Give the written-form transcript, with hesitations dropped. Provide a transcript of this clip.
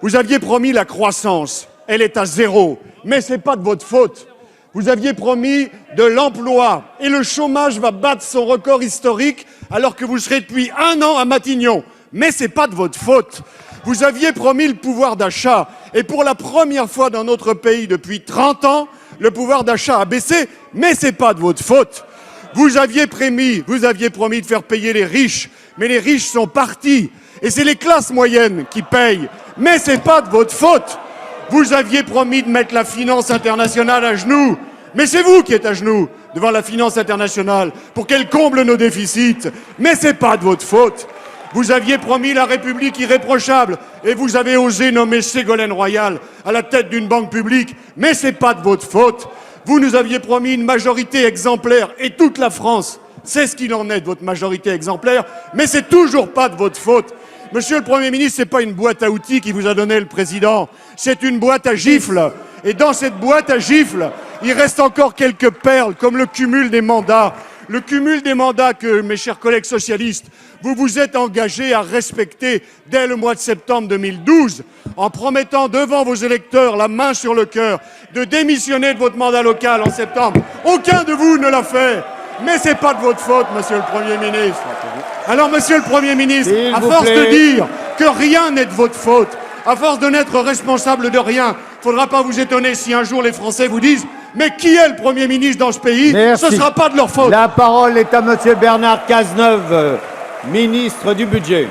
Vous aviez promis la croissance, elle est à 0, mais ce n'est pas de votre faute. Vous aviez promis de l'emploi et le chômage va battre son record historique alors que vous serez depuis 1 an à Matignon, mais ce n'est pas de votre faute. Vous aviez promis le pouvoir d'achat et pour la première fois dans notre pays depuis 30 ans, le pouvoir d'achat a baissé, mais ce n'est pas de votre faute. Vous aviez promis de faire payer les riches, mais les riches sont partis et c'est les classes moyennes qui payent, mais ce n'est pas de votre faute. Vous aviez promis de mettre la finance internationale à genoux, mais c'est vous qui êtes à genoux devant la finance internationale pour qu'elle comble nos déficits, mais ce n'est pas de votre faute. Vous aviez promis la République irréprochable et vous avez osé nommer Ségolène Royal à la tête d'une banque publique, mais ce n'est pas de votre faute. Vous nous aviez promis une majorité exemplaire et toute la France sait ce qu'il en est de votre majorité exemplaire, mais c'est toujours pas de votre faute. Monsieur le Premier ministre, ce n'est pas une boîte à outils qui vous a donné le président, c'est une boîte à gifles. Et dans cette boîte à gifles, il reste encore quelques perles, comme le cumul des mandats. Le cumul des mandats que, mes chers collègues socialistes, vous vous êtes engagés à respecter dès le mois de septembre 2012, en promettant devant vos électeurs, la main sur le cœur, de démissionner de votre mandat local en septembre. Aucun de vous ne l'a fait. Mais ce n'est pas de votre faute, monsieur le Premier ministre. Alors, monsieur le Premier ministre, à force de dire que rien n'est de votre faute, à force de n'être responsable de rien, il ne faudra pas vous étonner si un jour les Français vous disent « Mais qui est le Premier ministre dans ce pays ?» Ce ne sera pas de leur faute. La parole est à monsieur Bernard Cazeneuve, ministre du Budget.